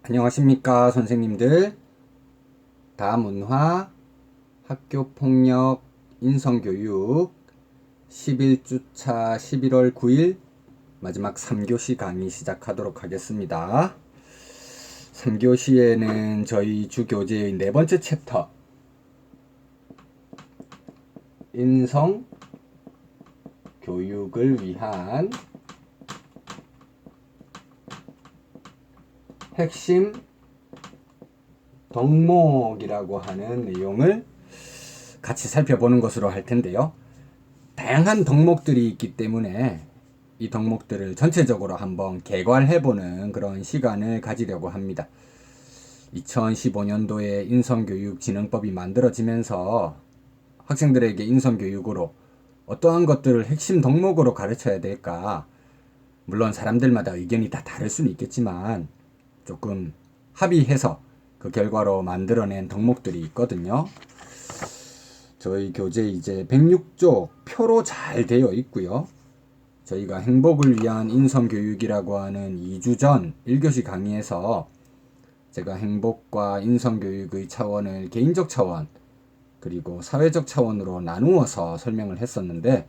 안녕하십니까 선생님들. 다문화 학교폭력 인성교육 11주차 11월 9일 마지막 3교시 강의 시작하도록 하겠습니다. 3교시에는 저희 주교재의 네 번째 챕터 인성교육을 위한 핵심 덕목이라고 하는 내용을 같이 살펴보는 것으로 할 텐데요. 다양한 덕목들이 있기 때문에 이 덕목들을 전체적으로 한번 개괄해보는 그런 시간을 가지려고 합니다. 2015년도에 인성교육진흥법이 만들어지면서 학생들에게 인성교육으로 어떠한 것들을 핵심 덕목으로 가르쳐야 될까? 물론 사람들마다 의견이 다 다를 수는 있겠지만 조금 합의해서 그 결과로 만들어낸 덕목들이 있거든요. 저희 교재 이제 106쪽 표로 잘 되어 있고요. 저희가 행복을 위한 인성교육이라고 하는 2주 전 1교시 강의에서 제가 행복과 인성교육의 차원을 개인적 차원 그리고 사회적 차원으로 나누어서 설명을 했었는데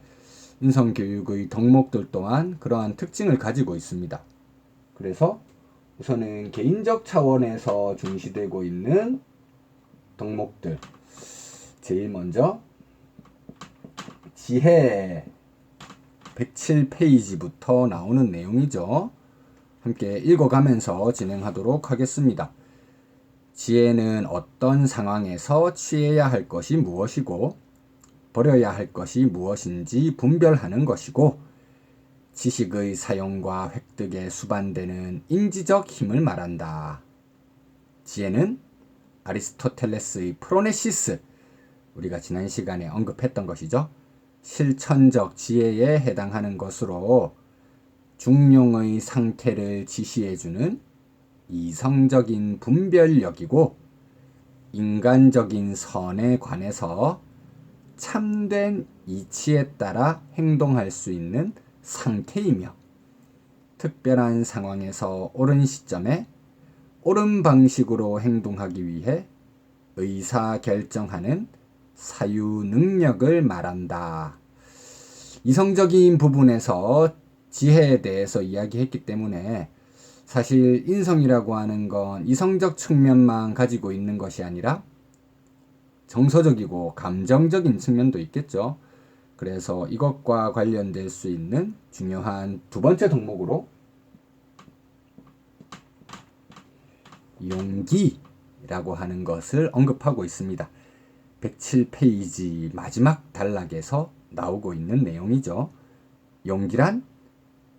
인성교육의 덕목들 또한 그러한 특징을 가지고 있습니다. 그래서 우선은 개인적 차원에서 중시되고 있는 덕목들, 제일 먼저 지혜 107페이지부터 나오는 내용이죠. 함께 읽어가면서 진행하도록 하겠습니다. 지혜는 어떤 상황에서 취해야 할 것이 무엇이고 버려야 할 것이 무엇인지 분별하는 것이고 지식의 사용과 획득에 수반되는 인지적 힘을 말한다. 지혜는 아리스토텔레스의 프로네시스, 우리가 지난 시간에 언급했던 것이죠. 실천적 지혜에 해당하는 것으로 중용의 상태를 지시해주는 이성적인 분별력이고 인간적인 선에 관해서 참된 이치에 따라 행동할 수 있는 상태이며 특별한 상황에서 옳은 시점에 옳은 방식으로 행동하기 위해 의사결정하는 사유 능력을 말한다. 이성적인 부분에서 지혜에 대해서 이야기했기 때문에 사실 인성이라고 하는 건 이성적 측면만 가지고 있는 것이 아니라 정서적이고 감정적인 측면도 있겠죠. 그래서 이것과 관련될 수 있는 중요한 두 번째 덕목으로 용기라고 하는 것을 언급하고 있습니다. 107페이지 마지막 단락에서 나오고 있는 내용이죠. 용기란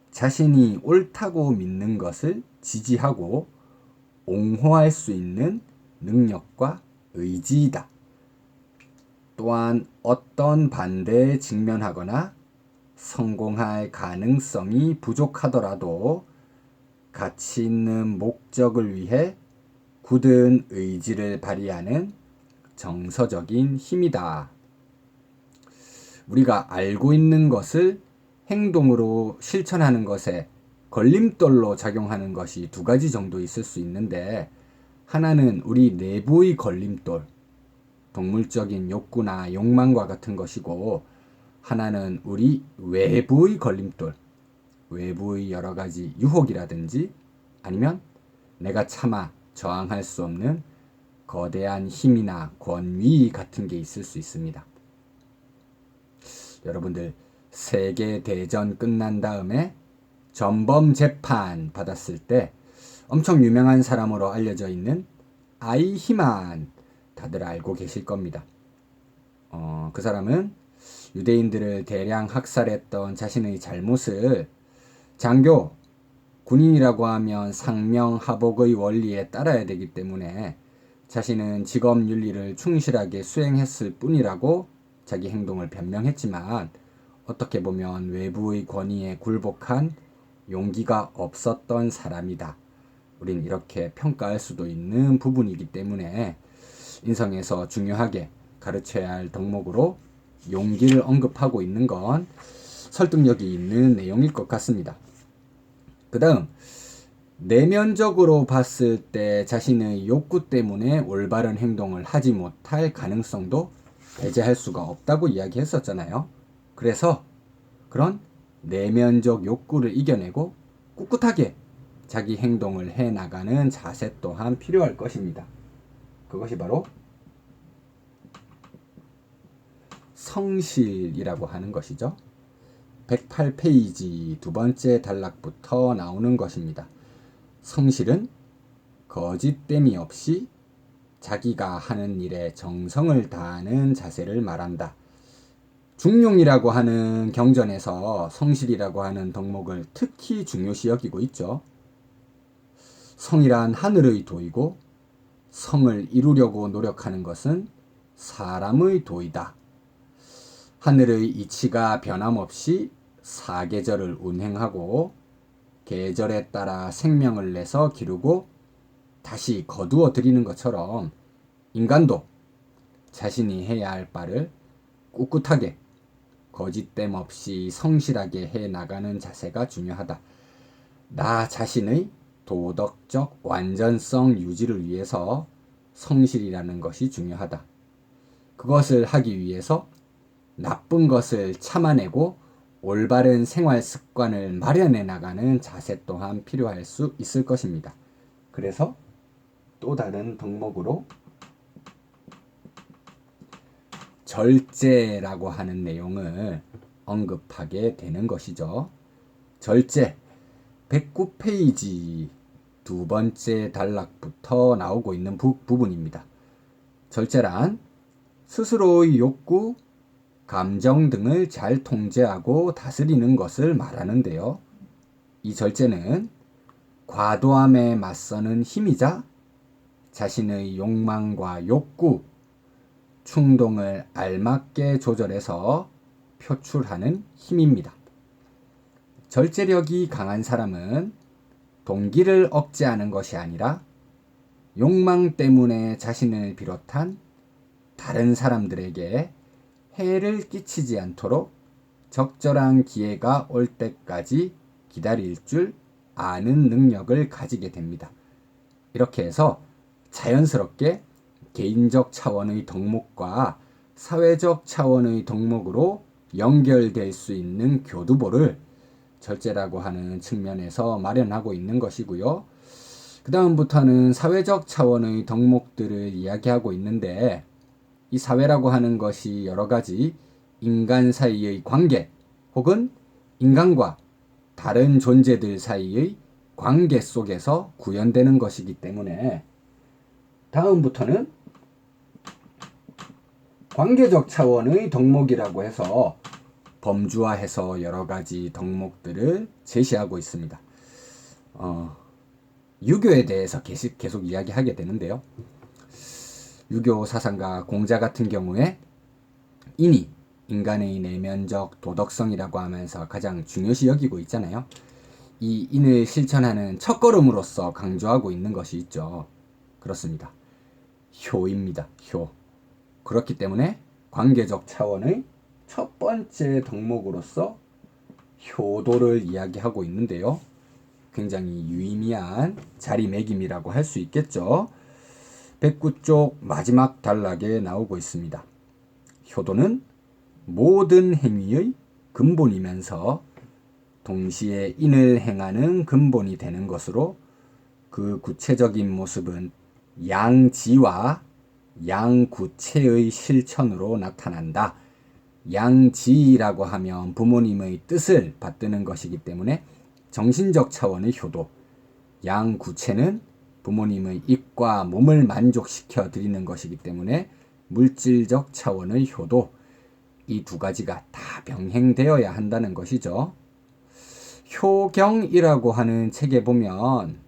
자신이 옳다고 믿는 것을 지지하고 옹호할 수 있는 능력과 의지이다. 또한 어떤 반대에 직면하거나 성공할 가능성이 부족하더라도 가치 있는 목적을 위해 굳은 의지를 발휘하는 정서적인 힘이다. 우리가 알고 있는 것을 행동으로 실천하는 것에 걸림돌로 작용하는 것이 두 가지 정도 있을 수 있는데, 하나는 우리 내부의 걸림돌, 동물적인 욕구나 욕망과 같은 것이고, 하나는 우리 외부의 걸림돌, 외부의 여러 가지 유혹이라든지 아니면 내가 차마 저항할 수 없는 거대한 힘이나 권위 같은 게 있을 수 있습니다. 여러분들 세계대전 끝난 다음에 전범 재판 받았을 때 엄청 유명한 사람으로 알려져 있는 아이히만 다들 알고 계실 겁니다. 그 사람은 유대인들을 대량 학살했던 자신의 잘못을 장교, 군인이라고 하면 상명하복의 원리에 따라야 되기 때문에 자신은 직업윤리를 충실하게 수행했을 뿐이라고 자기 행동을 변명했지만 어떻게 보면 외부의 권위에 굴복한 용기가 없었던 사람이다. 우린 이렇게 평가할 수도 있는 부분이기 때문에 인성에서 중요하게 가르쳐야 할 덕목으로 용기를 언급하고 있는 건 설득력이 있는 내용일 것 같습니다. 그 다음 내면적으로 봤을 때 자신의 욕구 때문에 올바른 행동을 하지 못할 가능성도 배제할 수가 없다고 이야기했었잖아요. 그래서 그런 내면적 욕구를 이겨내고 꿋꿋하게 자기 행동을 해 나가는 자세 또한 필요할 것입니다. 그것이 바로 성실이라고 하는 것이죠. 108페이지 두 번째 단락부터 나오는 것입니다. 성실은 거짓됨이 없이 자기가 하는 일에 정성을 다하는 자세를 말한다. 중용이라고 하는 경전에서 성실이라고 하는 덕목을 특히 중요시 여기고 있죠. 성이란 하늘의 도이고 성을 이루려고 노력하는 것은 사람의 도이다. 하늘의 이치가 변함없이 사계절을 운행하고 계절에 따라 생명을 내서 기르고 다시 거두어 들이는 것처럼 인간도 자신이 해야 할 바를 꿋꿋하게 거짓됨 없이 성실하게 해 나가는 자세가 중요하다. 나 자신의 도덕적 완전성 유지를 위해서 성실이라는 것이 중요하다. 그것을 하기 위해서 나쁜 것을 참아내고 올바른 생활 습관을 마련해 나가는 자세 또한 필요할 수 있을 것입니다. 그래서 또 다른 덕목으로 절제라고 하는 내용을 언급하게 되는 것이죠. 절제 109페이지 두 번째 단락부터 나오고 있는 부분입니다. 절제란 스스로의 욕구, 감정 등을 잘 통제하고 다스리는 것을 말하는데요. 이 절제는 과도함에 맞서는 힘이자 자신의 욕망과 욕구, 충동을 알맞게 조절해서 표출하는 힘입니다. 절제력이 강한 사람은 동기를 억제하는 것이 아니라 욕망 때문에 자신을 비롯한 다른 사람들에게 해를 끼치지 않도록 적절한 기회가 올 때까지 기다릴 줄 아는 능력을 가지게 됩니다. 이렇게 해서 자연스럽게 개인적 차원의 덕목과 사회적 차원의 덕목으로 연결될 수 있는 교두보를 절제라고 하는 측면에서 마련하고 있는 것이고요. 그 다음부터는 사회적 차원의 덕목들을 이야기하고 있는데 이 사회라고 하는 것이 여러 가지 인간 사이의 관계 혹은 인간과 다른 존재들 사이의 관계 속에서 구현되는 것이기 때문에 다음부터는 관계적 차원의 덕목이라고 해서 범주화해서 여러 가지 덕목들을 제시하고 있습니다. 유교에 대해서 계속 이야기하게 되는데요. 유교 사상가 공자 같은 경우에 인이 인간의 내면적 도덕성이라고 하면서 가장 중요시 여기고 있잖아요. 이 인을 실천하는 첫걸음으로서 강조하고 있는 것이 있죠. 그렇습니다. 효입니다. 효. 그렇기 때문에 관계적 차원의 첫 번째 덕목으로서 효도를 이야기하고 있는데요. 굉장히 유의미한 자리매김이라고 할 수 있겠죠. 109쪽 마지막 단락에 나오고 있습니다. 효도는 모든 행위의 근본이면서 동시에 인을 행하는 근본이 되는 것으로 그 구체적인 모습은 양지와 양구체의 실천으로 나타난다. 양지라고 하면 부모님의 뜻을 받드는 것이기 때문에 정신적 차원의 효도, 양구체는 부모님의 입과 몸을 만족시켜 드리는 것이기 때문에 물질적 차원의 효도, 이 두 가지가 다 병행되어야 한다는 것이죠. 효경이라고 하는 책에 보면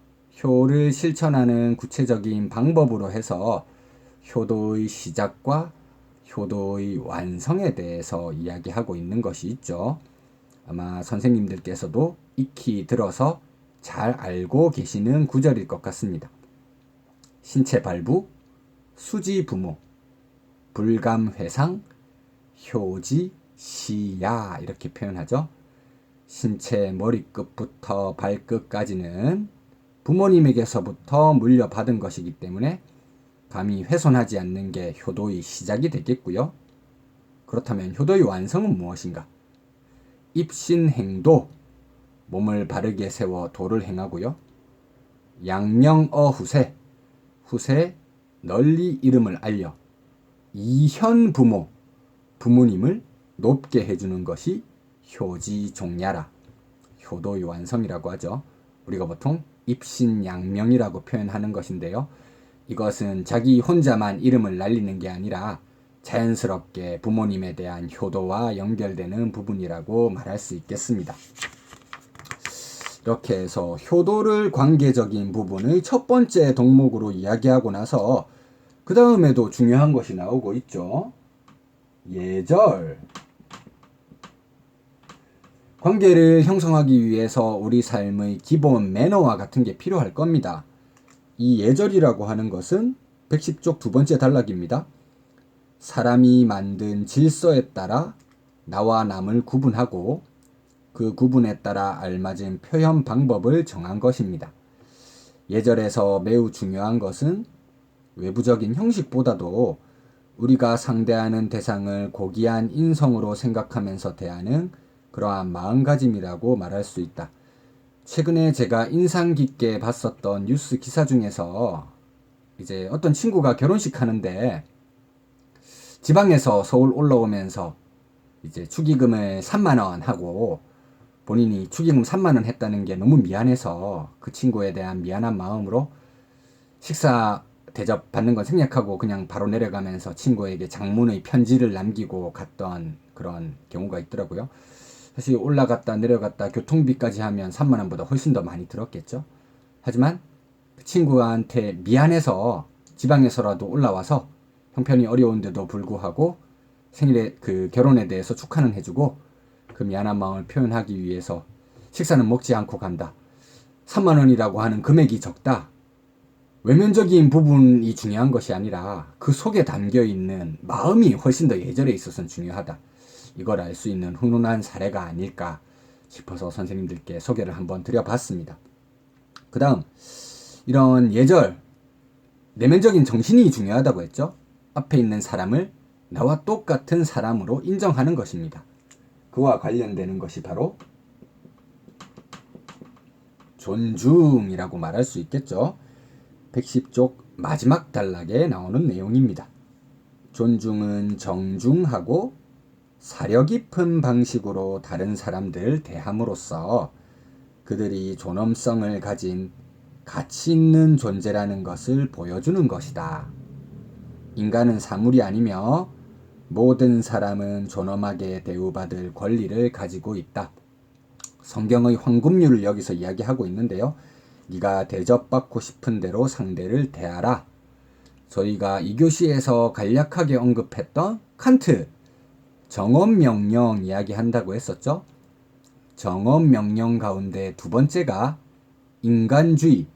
효를 실천하는 구체적인 방법으로 해서 효도의 시작과 효도의 완성에 대해서 이야기하고 있는 것이 있죠. 아마 선생님들께서도 익히 들어서 잘 알고 계시는 구절일 것 같습니다. 신체 발부, 수지 부모, 불감회상, 효지 시야 이렇게 표현하죠. 신체 머리끝부터 발끝까지는 부모님에게서부터 물려받은 것이기 때문에 감히 훼손하지 않는 게 효도의 시작이 되겠고요. 그렇다면 효도의 완성은 무엇인가? 입신행도, 몸을 바르게 세워 도를 행하고요. 양명어후세, 후세 널리 이름을 알려 이현부모, 부모님을 높게 해주는 것이 효지종야라, 효도의 완성이라고 하죠. 우리가 보통 입신양명이라고 표현하는 것인데요. 이것은 자기 혼자만 이름을 날리는 게 아니라 자연스럽게 부모님에 대한 효도와 연결되는 부분이라고 말할 수 있겠습니다. 이렇게 해서 효도를 관계적인 부분의 첫 번째 덕목으로 이야기하고 나서 그 다음에도 중요한 것이 나오고 있죠. 예절. 관계를 형성하기 위해서 우리 삶의 기본 매너와 같은 게 필요할 겁니다. 이 예절이라고 하는 것은 110쪽 두 번째 단락입니다. 사람이 만든 질서에 따라 나와 남을 구분하고 그 구분에 따라 알맞은 표현 방법을 정한 것입니다. 예절에서 매우 중요한 것은 외부적인 형식보다도 우리가 상대하는 대상을 고귀한 인성으로 생각하면서 대하는 그러한 마음가짐이라고 말할 수 있다. 최근에 제가 인상 깊게 봤었던 뉴스 기사 중에서 이제 어떤 친구가 결혼식 하는데 지방에서 서울 올라오면서 이제 축의금을 3만 원 하고 본인이 축의금 3만 원 했다는 게 너무 미안해서 그 친구에 대한 미안한 마음으로 식사 대접 받는 건 생략하고 그냥 바로 내려가면서 친구에게 장문의 편지를 남기고 갔던 그런 경우가 있더라고요. 사실 올라갔다 내려갔다 교통비까지 하면 3만 원보다 훨씬 더 많이 들었겠죠. 하지만 그 친구한테 미안해서 지방에서라도 올라와서 형편이 어려운데도 불구하고 생일에 그 결혼에 대해서 축하는 해주고 그 미안한 마음을 표현하기 위해서 식사는 먹지 않고 간다. 3만 원이라고 하는 금액이 적다. 외면적인 부분이 중요한 것이 아니라 그 속에 담겨있는 마음이 훨씬 더 예절에 있어서는 중요하다. 이걸 알 수 있는 훈훈한 사례가 아닐까 싶어서 선생님들께 소개를 한번 드려봤습니다. 그 다음 이런 예절, 내면적인 정신이 중요하다고 했죠. 앞에 있는 사람을 나와 똑같은 사람으로 인정하는 것입니다. 그와 관련되는 것이 바로 존중이라고 말할 수 있겠죠. 110쪽 마지막 단락에 나오는 내용입니다. 존중은 정중하고 사려 깊은 방식으로 다른 사람들 대함으로써 그들이 존엄성을 가진 가치 있는 존재라는 것을 보여주는 것이다. 인간은 사물이 아니며 모든 사람은 존엄하게 대우받을 권리를 가지고 있다. 성경의 황금률을 여기서 이야기하고 있는데요. 네가 대접받고 싶은 대로 상대를 대하라. 저희가 2교시에서 간략하게 언급했던 칸트 정엄명령 이야기한다고 했었죠. 정엄명령 가운데 두 번째가 인간주의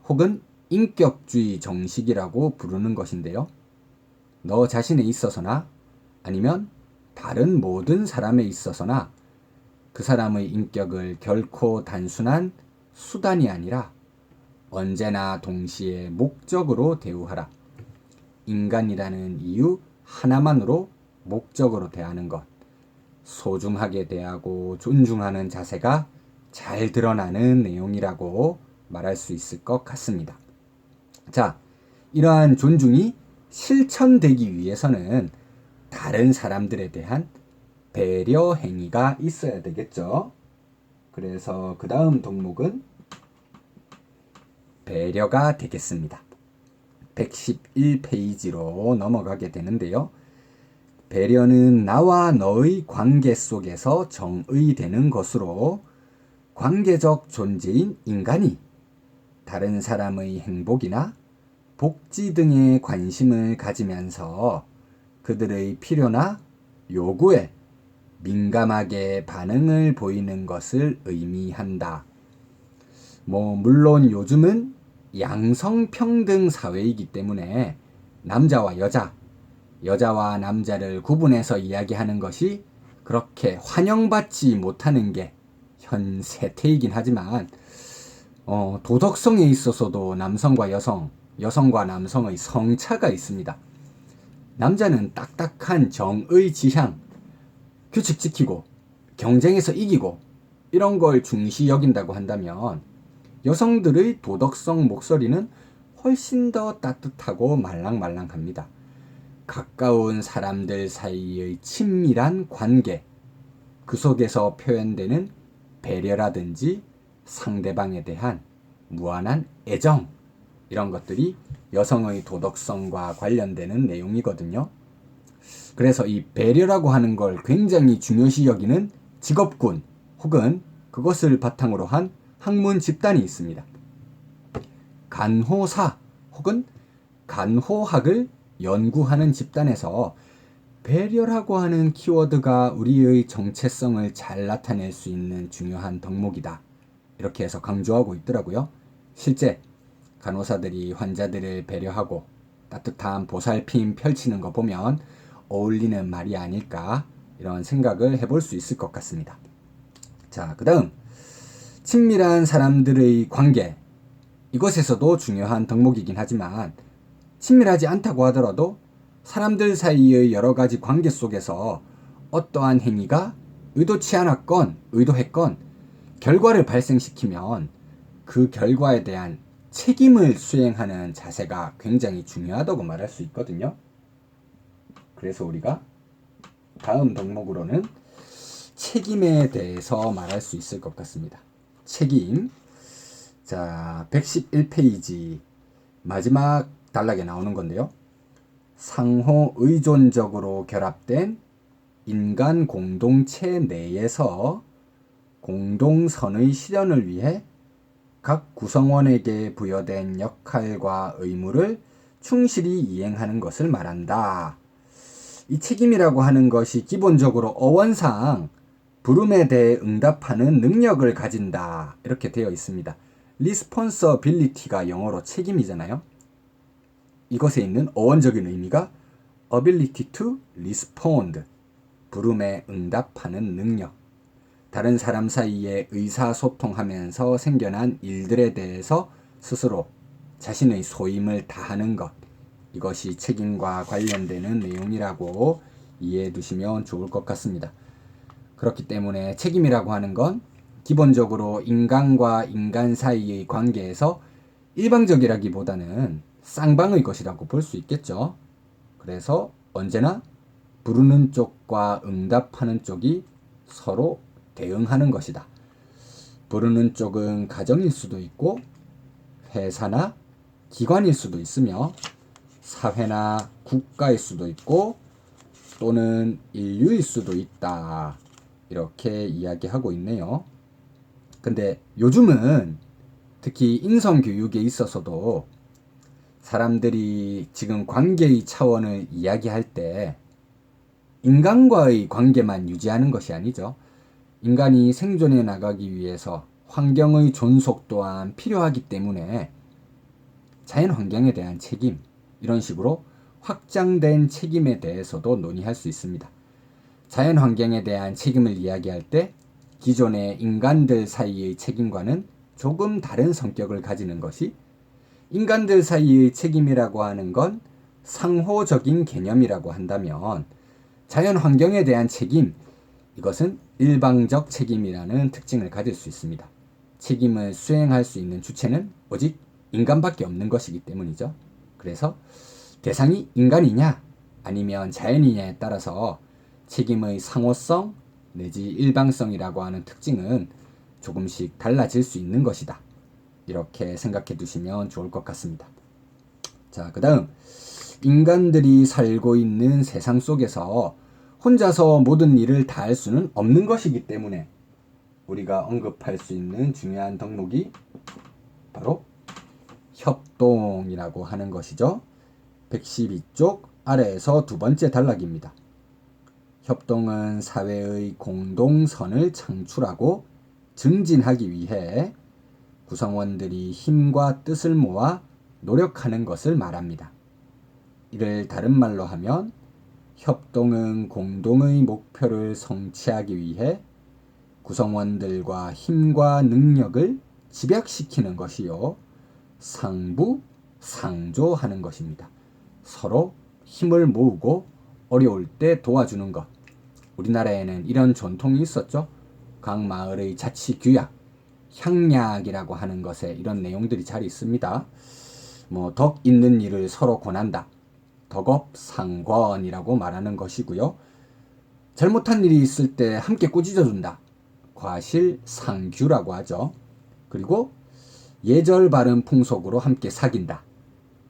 혹은 인격주의 정식이라고 부르는 것인데요. 너 자신에 있어서나 아니면 다른 모든 사람에 있어서나 그 사람의 인격을 결코 단순한 수단이 아니라 언제나 동시에 목적으로 대우하라. 인간이라는 이유 하나만으로 목적으로 대하는 것, 소중하게 대하고 존중하는 자세가 잘 드러나는 내용이라고 말할 수 있을 것 같습니다. 자, 이러한 존중이 실천되기 위해서는 다른 사람들에 대한 배려 행위가 있어야 되겠죠. 그래서 그 다음 덕목은 배려가 되겠습니다. 111페이지로 넘어가게 되는데요. 배려는 나와 너의 관계 속에서 정의되는 것으로 관계적 존재인 인간이 다른 사람의 행복이나 복지 등에 관심을 가지면서 그들의 필요나 요구에 민감하게 반응을 보이는 것을 의미한다. 물론 요즘은 양성평등 사회이기 때문에 남자와 여자와 남자를 구분해서 이야기하는 것이 그렇게 환영받지 못하는 게 현 세태이긴 하지만 도덕성에 있어서도 남성과 여성, 여성과 남성의 성차가 있습니다. 남자는 딱딱한 정의 지향, 규칙 지키고 경쟁에서 이기고 이런 걸 중시 여긴다고 한다면 여성들의 도덕성 목소리는 훨씬 더 따뜻하고 말랑말랑합니다. 가까운 사람들 사이의 친밀한 관계, 그 속에서 표현되는 배려라든지 상대방에 대한 무한한 애정, 이런 것들이 여성의 도덕성과 관련되는 내용이거든요. 그래서 이 배려라고 하는 걸 굉장히 중요시 여기는 직업군 혹은 그것을 바탕으로 한 학문 집단이 있습니다. 간호사 혹은 간호학을 연구하는 집단에서 배려라고 하는 키워드가 우리의 정체성을 잘 나타낼 수 있는 중요한 덕목이다, 이렇게 해서 강조하고 있더라고요. 실제 간호사들이 환자들을 배려하고 따뜻한 보살핌 펼치는 거 보면 어울리는 말이 아닐까, 이런 생각을 해볼 수 있을 것 같습니다. 자, 그 다음 친밀한 사람들의 관계, 이것에서도 중요한 덕목이긴 하지만 친밀하지 않다고 하더라도 사람들 사이의 여러 가지 관계 속에서 어떠한 행위가 의도치 않았건 의도했건 결과를 발생시키면 그 결과에 대한 책임을 수행하는 자세가 굉장히 중요하다고 말할 수 있거든요. 그래서 우리가 다음 덕목으로는 책임에 대해서 말할 수 있을 것 같습니다. 책임. 자, 111페이지 마지막 단락에 나오는 건데요. 상호 의존적으로 결합된 인간 공동체 내에서 공동선의 실현을 위해 각 구성원에게 부여된 역할과 의무를 충실히 이행하는 것을 말한다. 이 책임이라고 하는 것이 기본적으로 어원상 부름에 대해 응답하는 능력을 가진다, 이렇게 되어 있습니다. responsibility가 영어로 책임이잖아요. 이것에 있는 어원적인 의미가 ability to respond, 부름에 응답하는 능력, 다른 사람 사이에 의사소통하면서 생겨난 일들에 대해서 스스로 자신의 소임을 다하는 것, 이것이 책임과 관련되는 내용이라고 이해해 두시면 좋을 것 같습니다. 그렇기 때문에 책임이라고 하는 건 기본적으로 인간과 인간 사이의 관계에서 일방적이라기보다는 쌍방의 것이라고 볼 수 있겠죠. 그래서 언제나 부르는 쪽과 응답하는 쪽이 서로 대응하는 것이다. 부르는 쪽은 가정일 수도 있고 회사나 기관일 수도 있으며 사회나 국가일 수도 있고 또는 인류일 수도 있다, 이렇게 이야기하고 있네요. 근데 요즘은 특히 인성교육에 있어서도 사람들이 지금 관계의 차원을 이야기할 때 인간과의 관계만 유지하는 것이 아니죠. 인간이 생존해 나가기 위해서 환경의 존속 또한 필요하기 때문에 자연 환경에 대한 책임, 이런 식으로 확장된 책임에 대해서도 논의할 수 있습니다. 자연 환경에 대한 책임을 이야기할 때 기존의 인간들 사이의 책임과는 조금 다른 성격을 가지는 것이, 인간들 사이의 책임이라고 하는 건 상호적인 개념이라고 한다면 자연 환경에 대한 책임, 이것은 일방적 책임이라는 특징을 가질 수 있습니다. 책임을 수행할 수 있는 주체는 오직 인간밖에 없는 것이기 때문이죠. 그래서 대상이 인간이냐 아니면 자연이냐에 따라서 책임의 상호성 내지 일방성이라고 하는 특징은 조금씩 달라질 수 있는 것이다, 이렇게 생각해 두시면 좋을 것 같습니다. 자, 그 다음 인간들이 살고 있는 세상 속에서 혼자서 모든 일을 다 할 수는 없는 것이기 때문에 우리가 언급할 수 있는 중요한 덕목이 바로 협동이라고 하는 것이죠. 112쪽 아래에서 두 번째 단락입니다. 협동은 사회의 공동선을 창출하고 증진하기 위해 구성원들이 힘과 뜻을 모아 노력하는 것을 말합니다. 이를 다른 말로 하면 협동은 공동의 목표를 성취하기 위해 구성원들과 힘과 능력을 집약시키는 것이요. 상부, 상조하는 것입니다. 서로 힘을 모으고 어려울 때 도와주는 것. 우리나라에는 이런 전통이 있었죠. 각 마을의 자치규약, 향약이라고 하는 것에 이런 내용들이 잘 있습니다. 덕 있는 일을 서로 권한다. 덕업상권이라고 말하는 것이고요. 잘못한 일이 있을 때 함께 꾸짖어준다. 과실상규라고 하죠. 그리고 예절 바른 풍속으로 함께 사귄다.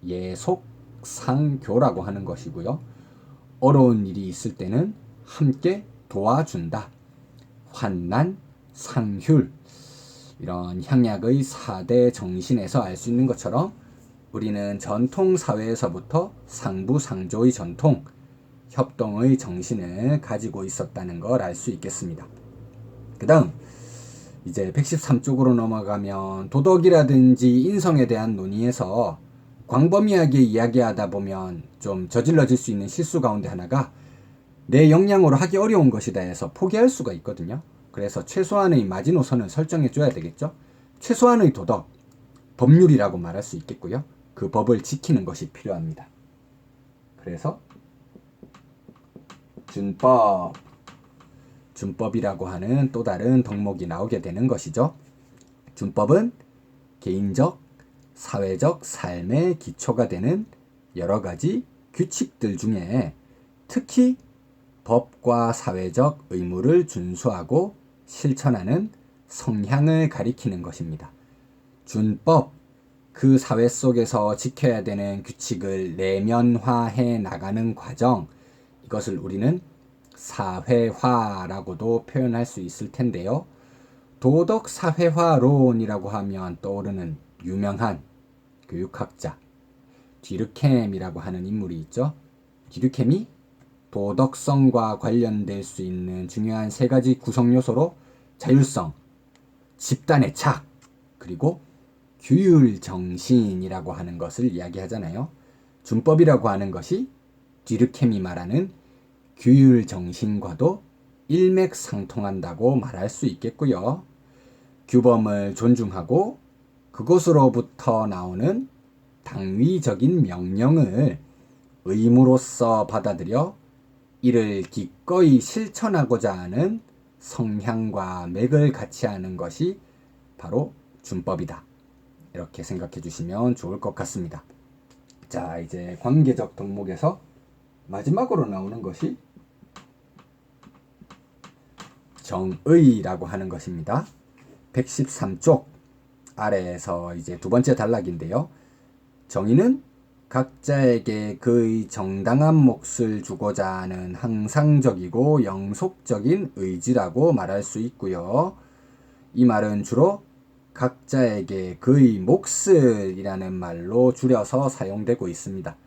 예속상교라고 하는 것이고요. 어려운 일이 있을 때는 함께 도와준다. 환난상휼. 이런 향약의 4대 정신에서 알 수 있는 것처럼 우리는 전통사회에서부터 상부상조의 전통, 협동의 정신을 가지고 있었다는 걸 알 수 있겠습니다. 그 다음 이제 113쪽으로 넘어가면 도덕이라든지 인성에 대한 논의에서 광범위하게 이야기하다 보면 좀 저질러질 수 있는 실수 가운데 하나가 내 역량으로 하기 어려운 것이다 해서 포기할 수가 있거든요. 그래서 최소한의 마지노선을 설정해 줘야 되겠죠. 최소한의 도덕, 법률이라고 말할 수 있겠고요. 그 법을 지키는 것이 필요합니다. 그래서 준법이라고 하는 또 다른 덕목이 나오게 되는 것이죠. 준법은 개인적, 사회적 삶의 기초가 되는 여러 가지 규칙들 중에 특히 법과 사회적 의무를 준수하고 실천하는 성향을 가리키는 것입니다. 준법, 그 사회 속에서 지켜야 되는 규칙을 내면화해 나가는 과정, 이것을 우리는 사회화라고도 표현할 수 있을 텐데요. 도덕사회화론이라고 하면 떠오르는 유명한 교육학자 뒤르켐이라고 하는 인물이 있죠. 뒤르켐이 도덕성과 관련될 수 있는 중요한 3가지 구성 요소로 자율성, 집단의 착, 그리고 규율정신이라고 하는 것을 이야기하잖아요. 준법이라고 하는 것이 뒤르켐이 말하는 규율정신과도 일맥상통한다고 말할 수 있겠고요. 규범을 존중하고 그것으로부터 나오는 당위적인 명령을 의무로서 받아들여 이를 기꺼이 실천하고자 하는 성향과 맥을 같이 하는 것이 바로 준법이다. 이렇게 생각해 주시면 좋을 것 같습니다. 자, 이제 관계적 덕목에서 마지막으로 나오는 것이 정의라고 하는 것입니다. 113쪽 아래에서 이제 2번째 단락인데요. 정의는 각자에게 그의 정당한 몫을 주고자 하는 항상적이고 영속적인 의지라고 말할 수 있고요. 이 말은 주로 각자에게 그의 몫을이라는 말로 줄여서 사용되고 있습니다.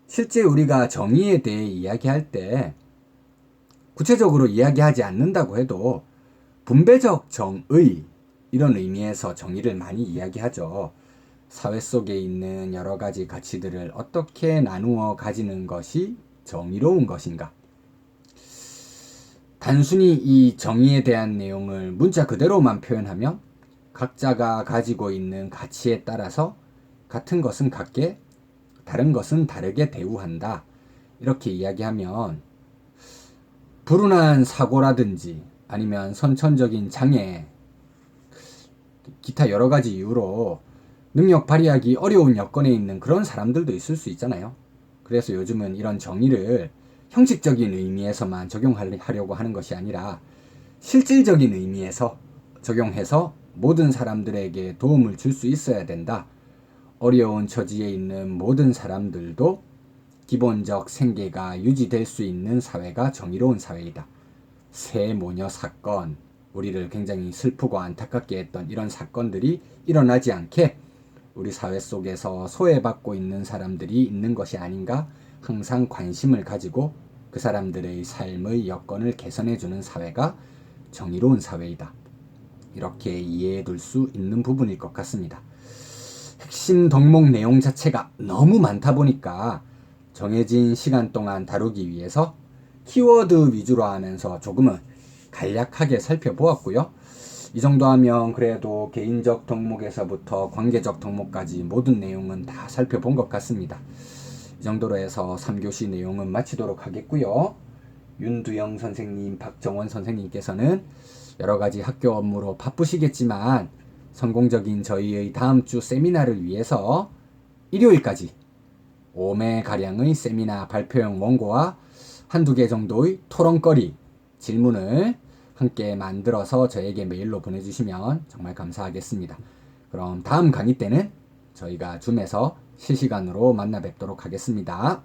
실제 우리가 정의에 대해 이야기할 때 구체적으로 이야기하지 않는다고 해도 분배적 정의, 이런 의미에서 정의를 많이 이야기하죠. 사회 속에 있는 여러 가지 가치들을 어떻게 나누어 가지는 것이 정의로운 것인가? 단순히 이 정의에 대한 내용을 문자 그대로만 표현하면 각자가 가지고 있는 가치에 따라서 같은 것은 같게, 다른 것은 다르게 대우한다. 이렇게 이야기하면 불운한 사고라든지 아니면 선천적인 장애, 기타 여러 가지 이유로 능력 발휘하기 어려운 여건에 있는 그런 사람들도 있을 수 있잖아요. 그래서 요즘은 이런 정의를 형식적인 의미에서만 적용하려고 하는 것이 아니라 실질적인 의미에서 적용해서 모든 사람들에게 도움을 줄 수 있어야 된다. 어려운 처지에 있는 모든 사람들도 기본적 생계가 유지될 수 있는 사회가 정의로운 사회이다. 새모녀 사건, 우리를 굉장히 슬프고 안타깝게 했던 이런 사건들이 일어나지 않게 우리 사회 속에서 소외받고 있는 사람들이 있는 것이 아닌가 항상 관심을 가지고 그 사람들의 삶의 여건을 개선해주는 사회가 정의로운 사회이다. 이렇게 이해해 둘 수 있는 부분일 것 같습니다. 핵심 덕목 내용 자체가 너무 많다 보니까 정해진 시간 동안 다루기 위해서 키워드 위주로 하면서 조금은 간략하게 살펴보았고요. 이 정도 하면 그래도 개인적 덕목에서부터 관계적 덕목까지 모든 내용은 다 살펴본 것 같습니다. 이 정도로 해서 3교시 내용은 마치도록 하겠고요. 윤두영 선생님, 박정원 선생님께서는 여러가지 학교 업무로 바쁘시겠지만 성공적인 저희의 다음 주 세미나를 위해서 일요일까지 5매가량의 세미나 발표용 원고와 한두 개 정도의 토론거리, 질문을 함께 만들어서 저에게 메일로 보내주시면 정말 감사하겠습니다. 그럼 다음 강의 때는 저희가 줌에서 실시간으로 만나 뵙도록 하겠습니다.